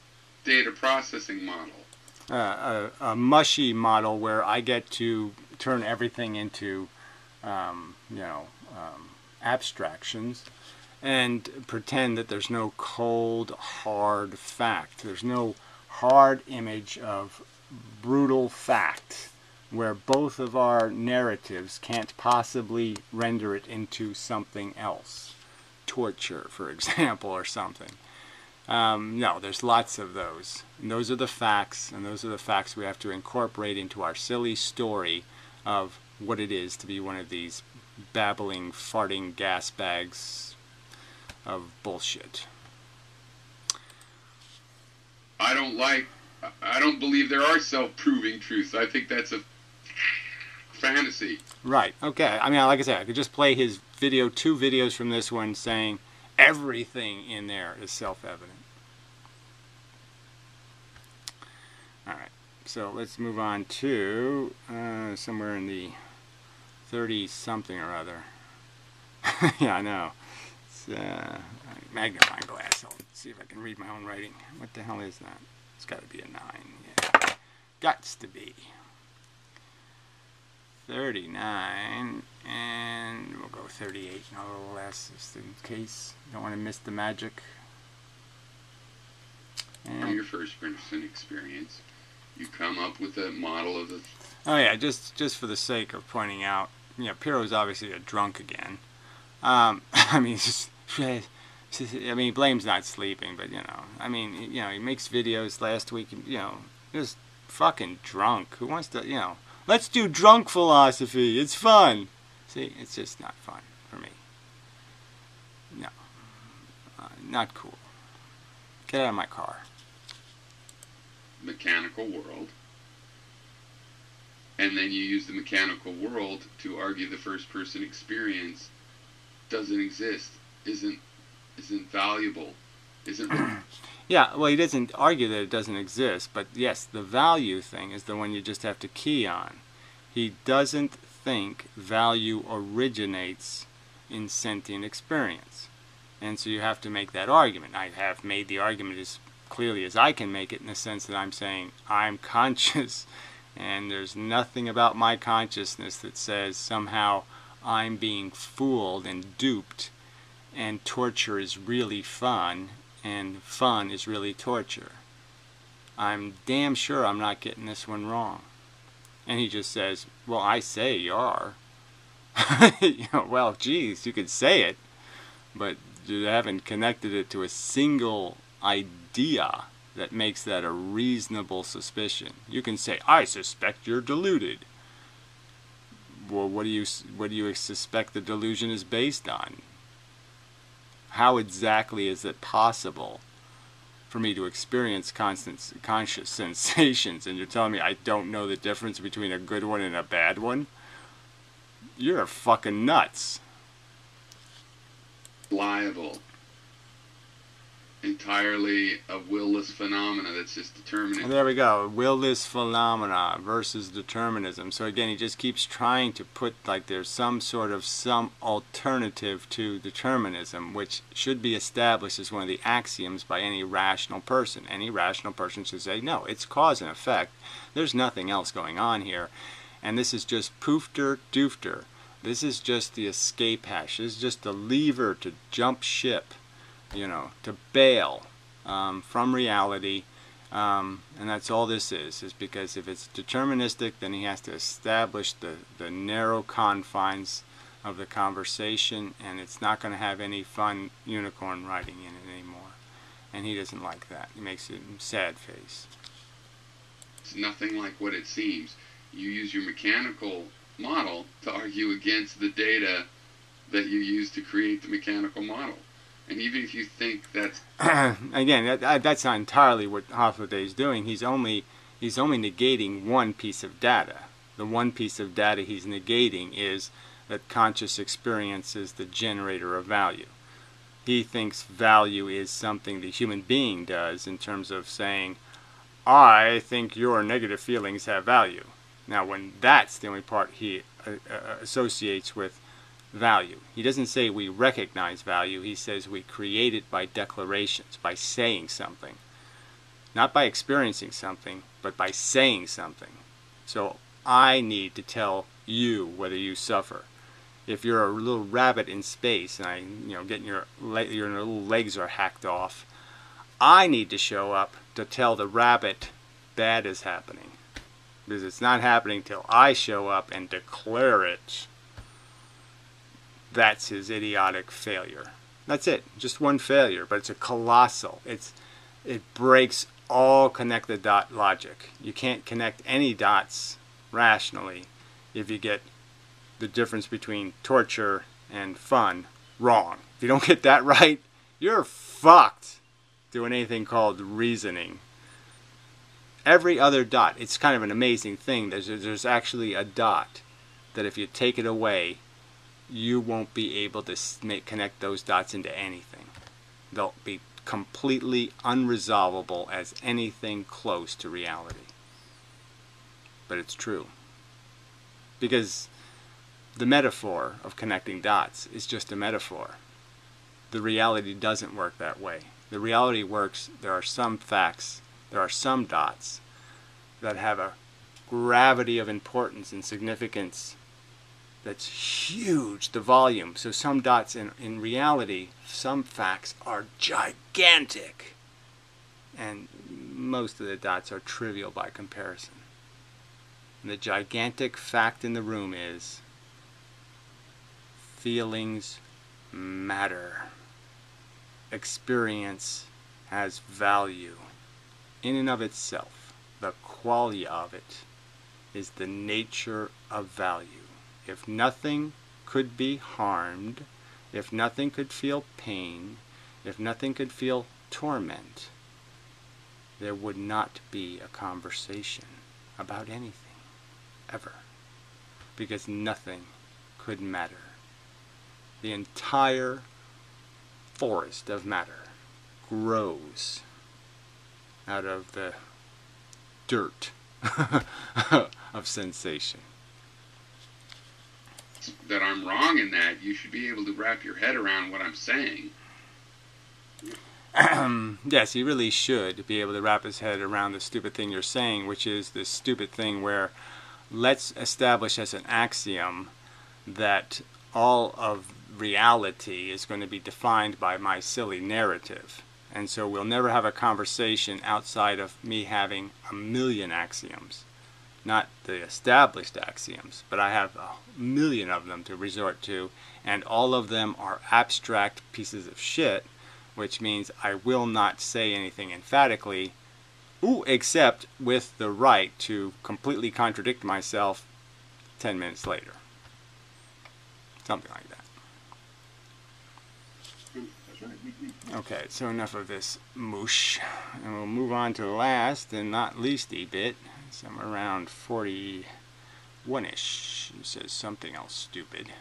Speaker 3: data processing model.
Speaker 1: A mushy model where I get to turn everything into, abstractions and pretend that there's no cold, hard fact. There's no hard image of brutal fact where both of our narratives can't possibly render it into something else. Torture, for example, or something. No, there's lots of those. And those are the facts, and those are the facts we have to incorporate into our silly story of what it is to be one of these babbling, farting gas bags of bullshit.
Speaker 3: I don't believe there are self-proving truths. I think that's a fantasy.
Speaker 1: Right, okay. I mean, like I said, I could just play his video, 2 videos from this one saying everything in there is self-evident. Alright, so let's move on to somewhere in the 30-something or other. Yeah, I know. It's magnifying glass. I'll see if I can read my own writing. What the hell is that? It's got to be a 9. Yeah. Gots to be. 39, and we'll go 38 and a little less just in case. Don't want to miss the magic.
Speaker 3: From your first person experience, you come up with a model of the...
Speaker 1: Oh yeah, just for the sake of pointing out, Piro's obviously a drunk again. I mean, Blame's not sleeping, but he makes videos last week, just fucking drunk. Who wants to, let's do drunk philosophy. It's fun. See, it's just not fun for me. No, not cool. Get out of my car.
Speaker 3: Mechanical world. And then you use the mechanical world to argue the first person experience doesn't exist, isn't valuable, isn't...
Speaker 1: Yeah, well, he doesn't argue that it doesn't exist, but yes, the value thing is the one you just have to key on. He doesn't think value originates in sentient experience. And so you have to make that argument. I have made the argument as clearly as I can make it in the sense that I'm saying I'm conscious, and there's nothing about my consciousness that says somehow I'm being fooled and duped, and torture is really fun, and fun is really torture. I'm damn sure I'm not getting this one wrong. And he just says, well, I say you are. Well, geez, you could say it, but you haven't connected it to a single idea that makes that a reasonable suspicion. You can say, I suspect you're deluded. Well, what do you suspect the delusion is based on? How exactly is it possible for me to experience conscious sensations, and you're telling me I don't know the difference between a good one and a bad one? You're fucking nuts.
Speaker 3: Liable. And entirely a will-less phenomena that's just
Speaker 1: Well,
Speaker 3: determinate.
Speaker 1: there we go. Will-less phenomena versus determinism. So again, he just keeps trying to put like there's some alternative to determinism, which should be established as one of the axioms by any rational person. Any rational person should say, no, it's cause and effect. There's nothing else going on here. And this is just poofter doofter. This is just the escape hatch. This is just the lever to jump ship, you know, to bail from reality. And that's all this is because if it's deterministic, then he has to establish the narrow confines of the conversation, and it's not going to have any fun unicorn riding in it anymore. And he doesn't like that. He makes a sad face.
Speaker 3: It's nothing like what it seems. You use your mechanical model to argue against the data that you use to create the mechanical model. And even if you think that's...
Speaker 1: Again, that's not entirely what Hofstadter is doing. He's only negating one piece of data. The one piece of data he's negating is that conscious experience is the generator of value. He thinks value is something the human being does in terms of saying, I think your negative feelings have value. Now, when that's the only part he associates with value. He doesn't say we recognize value. He says we create it by declarations, by saying something. Not by experiencing something, but by saying something. So I need to tell you whether you suffer. If you're a little rabbit in space and your little legs are hacked off, I need to show up to tell the rabbit bad is happening. Because it's not happening till I show up and declare it. That's his idiotic failure. That's it. Just one failure, but it's a colossal. It breaks all connect the dot logic. You can't connect any dots rationally if you get the difference between torture and fun wrong. If you don't get that right, you're fucked doing anything called reasoning. Every other dot, it's kind of an amazing thing. There's actually a dot that if you take it away, you won't be able to connect those dots into anything. They'll be completely unresolvable as anything close to reality. But it's true. Because the metaphor of connecting dots is just a metaphor. The reality doesn't work that way. The reality works, there are some facts, there are some dots that have a gravity of importance and significance that's huge, the volume. So some dots in reality, some facts are gigantic. And most of the dots are trivial by comparison. And the gigantic fact in the room is feelings matter. Experience has value. In and of itself, the quality of it is the nature of value. If nothing could be harmed, if nothing could feel pain, if nothing could feel torment, there would not be a conversation about anything, ever. Because nothing could matter. The entire forest of matter grows out of the dirt of sensation.
Speaker 3: That I'm wrong in that. You should be able to wrap your head around what I'm saying.
Speaker 1: Yes, he really should be able to wrap his head around the stupid thing you're saying, which is this stupid thing where let's establish as an axiom that all of reality is going to be defined by my silly narrative. And so we'll never have a conversation outside of me having a million axioms. Not the established axioms, but I have a million of them to resort to, and all of them are abstract pieces of shit, which means I will not say anything emphatically, except with the right to completely contradict myself 10 minutes later. Something like that.
Speaker 2: That's right.
Speaker 1: Okay, so enough of this moosh, and we'll move on to the last and not leasty bit. Somewhere around 41-ish. He says something else stupid. At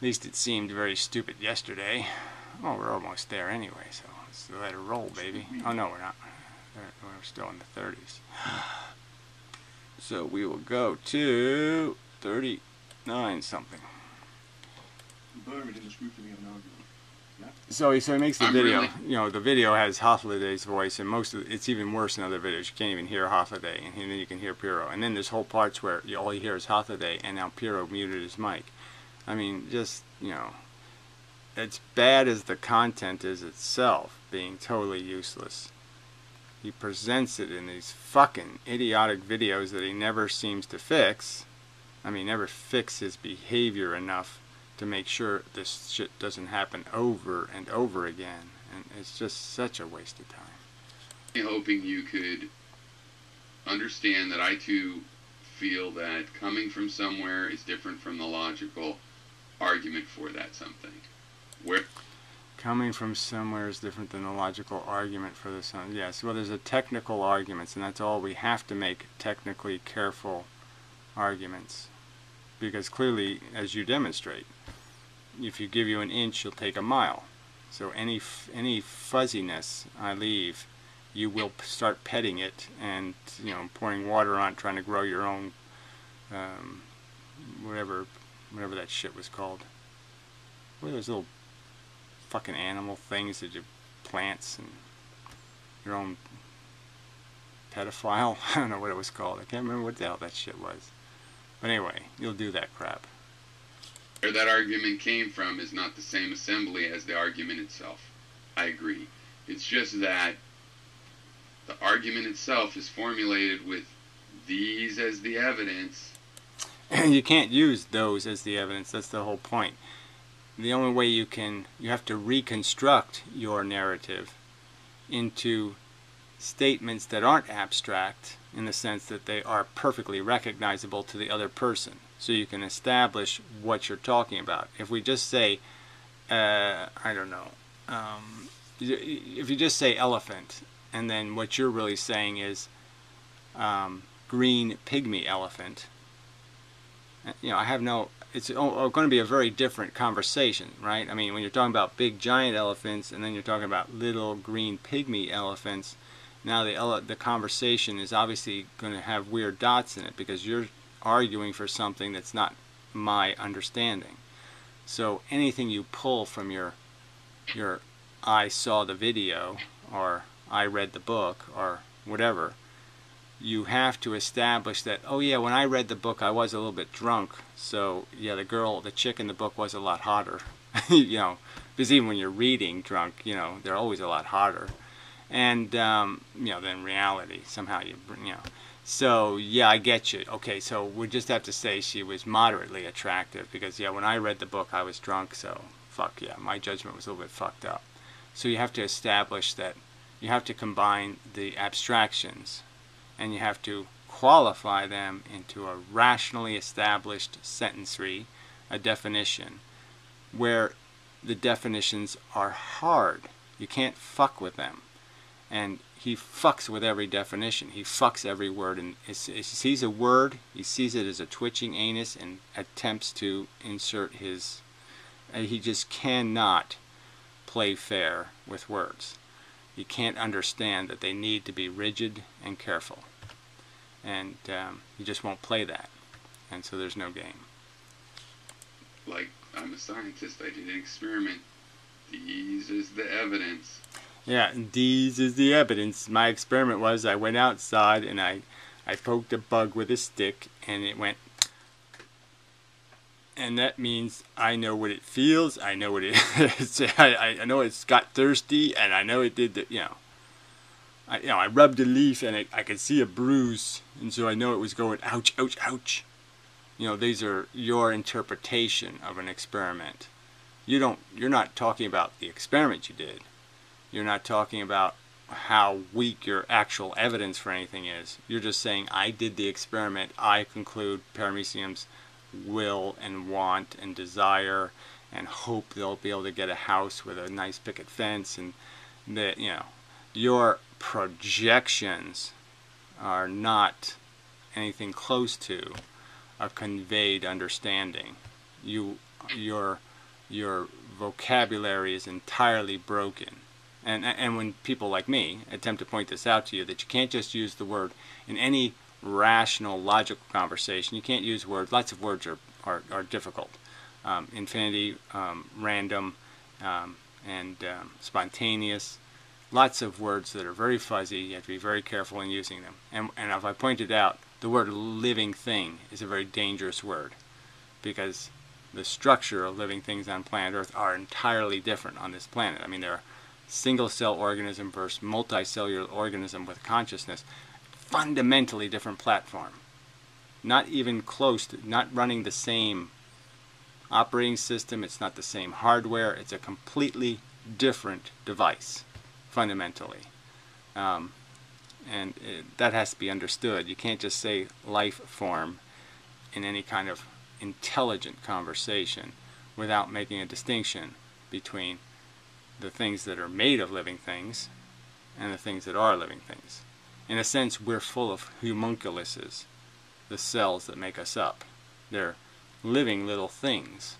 Speaker 1: least it seemed very stupid yesterday. Oh, we're almost there anyway, so let's let it roll, baby. Oh, no, we're not. We're still in the 30s. So we will go to 39 something.
Speaker 2: Buried in the scrutiny of an argument. Yeah?
Speaker 1: So he makes the video.
Speaker 3: Really?
Speaker 1: You know, the video has Hofladay's voice, and most of it's even worse in other videos. You can't even hear Hofladay, and then you can hear Piro. And then there's whole parts where all you hear is Hofladay, and now Piro muted his mic. I mean, just, you know, as bad as the content is itself, being totally useless, he presents it in these fucking idiotic videos that he never seems to fix. I mean, never fix his behavior enough to make sure this shit doesn't happen over and over again. And it's just such a waste of time.
Speaker 3: Hoping you could understand that I too feel that coming from somewhere is different from the logical argument for that something. Where
Speaker 1: Coming from somewhere is different than the logical argument for this. Yes, well, there's a technical arguments, and that's all. We have to make technically careful arguments, because clearly, as you demonstrate, if you give you an inch, you'll take a mile. So any fuzziness I leave, you will start petting it, and, you know, pouring water on it, trying to grow your own whatever that shit was called. What are those little fucking animal things that you plants and your own pedophile? I don't know what it was called. I can't remember what the hell that shit was. But anyway, you'll do that crap.
Speaker 3: Where that argument came from is not the same assembly as the argument itself. I agree. It's just that the argument itself is formulated with these as the evidence.
Speaker 1: You can't use those as the evidence. That's the whole point. The only way you have to reconstruct your narrative into statements that aren't abstract, in the sense that they are perfectly recognizable to the other person, so you can establish what you're talking about. If we just say, I don't know, if you just say elephant, and then what you're really saying is green pygmy elephant, you know, I have no, it's going to be a very different conversation, right? I mean, when you're talking about big giant elephants, and then you're talking about little green pygmy elephants, now the conversation is obviously going to have weird dots in it, because you're arguing for something that's not my understanding. So anything you pull from your I saw the video, or I read the book, or whatever, you have to establish that, oh yeah, when I read the book I was a little bit drunk, so yeah, the chick in the book was a lot hotter. You know, because even when you're reading drunk, you know, they're always a lot hotter. And, you know, than reality, somehow you know. So, yeah, I get you. Okay, so we just have to say she was moderately attractive, because, yeah, when I read the book I was drunk, so, fuck yeah, my judgment was a little bit fucked up. So you have to establish that, you have to combine the abstractions, and you have to qualify them into a rationally established sentencery, a definition, where the definitions are hard. You can't fuck with them. And he fucks with every definition. He fucks every word, and he sees a word, he sees it as a twitching anus, and attempts to insert his... he just cannot play fair with words. He can't understand that they need to be rigid and careful. And he just won't play that. And so there's no game.
Speaker 3: Like, I'm a scientist, I did an experiment. These is the evidence.
Speaker 1: Yeah, and these is the evidence. My experiment was, I went outside and I poked a bug with a stick, and it went, and that means I know what it feels, I know what it is, I know it's got thirsty, and I know it did the, you know, I rubbed a leaf and I could see a bruise, and so I know it was going ouch, ouch, ouch. You know, these are your interpretation of an experiment. You're not talking about the experiment you did. You're not talking about how weak your actual evidence for anything is. You're just saying, I did the experiment, I conclude parameciums will and want and desire and hope they'll be able to get a house with a nice picket fence, and that, you know, your projections are not anything close to a conveyed understanding. Your vocabulary is entirely broken. And when people like me attempt to point this out to you, that you can't just use the word in any rational, logical conversation. You can't use words. Lots of words are difficult. Infinity, random, and spontaneous. Lots of words that are very fuzzy. You have to be very careful in using them. And as I pointed out, the word living thing is a very dangerous word, because the structure of living things on planet Earth are entirely different on this planet. I mean, there are single-cell organism versus multicellular organism with consciousness. Fundamentally different platform. Not even close to, not running the same operating system. It's not the same hardware. It's a completely different device, fundamentally. That has to be understood. You can't just say life form in any kind of intelligent conversation without making a distinction between the things that are made of living things and the things that are living things. In a sense, we're full of homunculuses, the cells that make us up. They're living little things,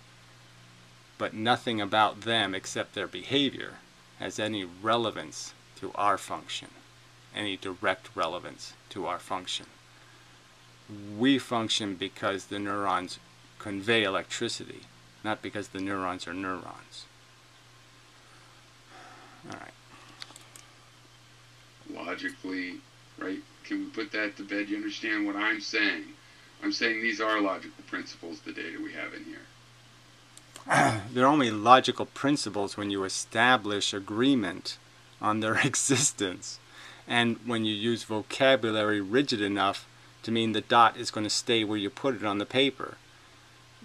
Speaker 1: but nothing about them except their behavior has any relevance to our function, any direct relevance to our function. We function because the neurons convey electricity, not because the neurons are neurons. All right.
Speaker 3: Logically, right? Can we put that to bed? You understand what I'm saying? I'm saying these are logical principles, the data we have in here.
Speaker 1: They're only logical principles when you establish agreement on their existence, and when you use vocabulary rigid enough to mean the dot is going to stay where you put it on the paper.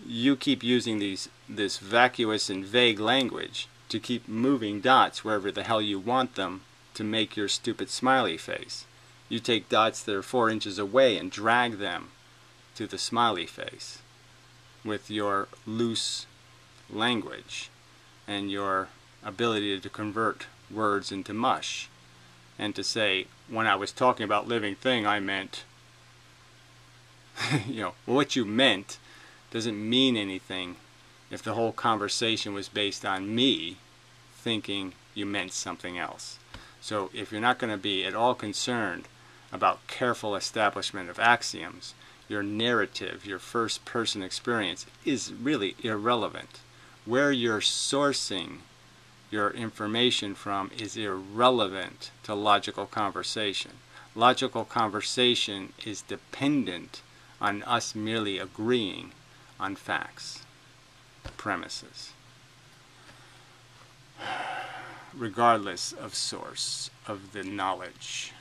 Speaker 1: You keep using this vacuous and vague language to keep moving dots wherever the hell you want them to make your stupid smiley face. You take dots that are 4 inches away and drag them to the smiley face with your loose language and your ability to convert words into mush, and to say, when I was talking about living thing, I meant, what you meant doesn't mean anything if the whole conversation was based on me thinking you meant something else. So if you're not going to be at all concerned about careful establishment of axioms, your narrative, your first-person experience is really irrelevant. Where you're sourcing your information from is irrelevant to logical conversation. Logical conversation is dependent on us merely agreeing on facts, premises, regardless of source of the knowledge.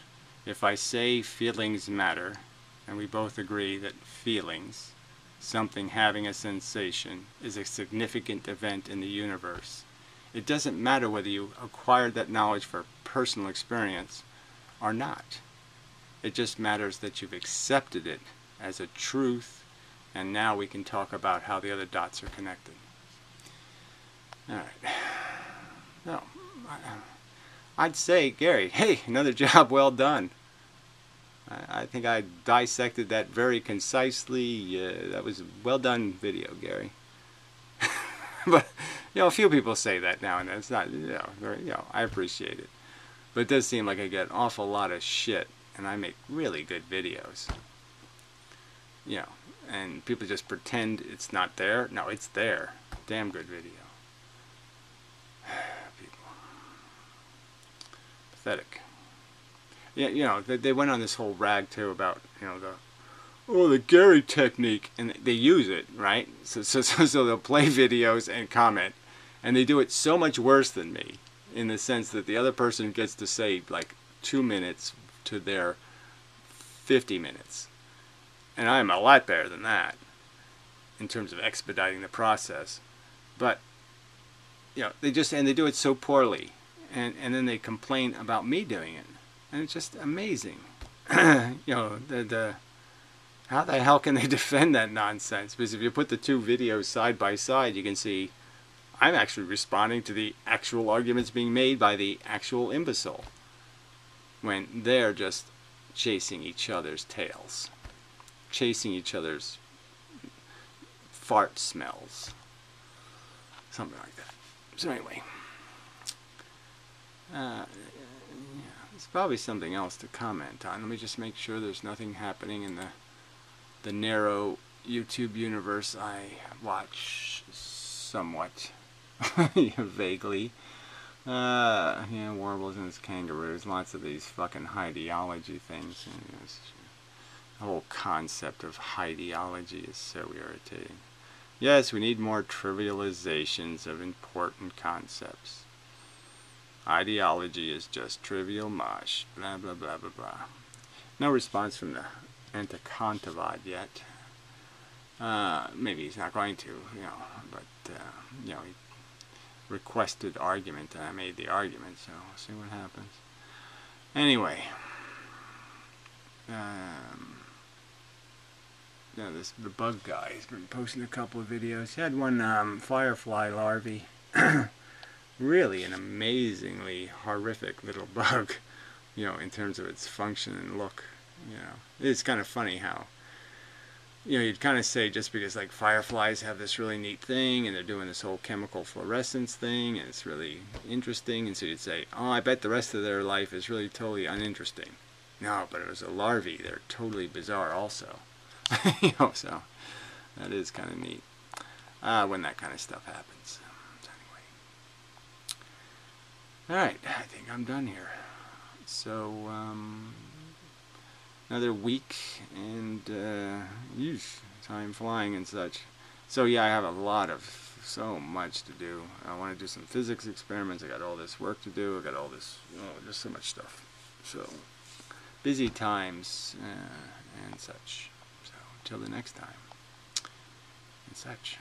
Speaker 1: If I say feelings matter, and we both agree that feelings, something having a sensation, is a significant event in the universe, it doesn't matter whether you acquired that knowledge for personal experience or not. It just matters that you've accepted it as a truth, and now we can talk about how the other dots are connected. All right. No, I'd say, Gary, hey, another job well done. I think I dissected that very concisely. That was a well done video, Gary. But a few people say that now and then. It's not, I appreciate it. But it does seem like I get an awful lot of shit, and I make really good videos. And people just pretend it's not there. No, it's there. Damn good video. People. Pathetic. Yeah, they went on this whole rag too about, the Gary technique, and they use it, right? So they'll play videos and comment, and they do it so much worse than me, in the sense that the other person gets to say like 2 minutes to their 50 minutes. And I'm a lot better than that in terms of expediting the process. But they do it so poorly, and then they complain about me doing it, and it's just amazing. How the hell can they defend that nonsense? Because if you put the two videos side by side, you can see I'm actually responding to the actual arguments being made by the actual imbecile, when they're just chasing each other's tails, chasing each other's fart smells, something like that. So anyway, yeah, there's probably something else to comment on. Let me just make sure there's nothing happening in the narrow YouTube universe I watch somewhat vaguely. Yeah, warbles and his kangaroos, lots of these fucking ideology things. And the whole concept of ideology is so irritating. Yes, we need more trivializations of important concepts. Ideology is just trivial mush. Blah, blah, blah, blah, blah. No response from the Anticontivide yet. Maybe he's not going to, but, he requested argument, and I made the argument, so we'll see what happens. Anyway. The bug guy has been posting a couple of videos. He had one firefly larvae. Really an amazingly horrific little bug, in terms of its function and look. It's kind of funny how, you'd kind of say just because like fireflies have this really neat thing and they're doing this whole chemical fluorescence thing and it's really interesting, and so you'd say, oh, I bet the rest of their life is really totally uninteresting. No, but it was a larvae. They're totally bizarre also. So that is kind of neat when that kind of stuff happens. So anyway, alright, I think I'm done here. So another week and time flying and such. So yeah, I have so much to do. I want to do some physics experiments. I got all this work to do. I got all this, just so much stuff. So busy times and such. Till the next time, and such.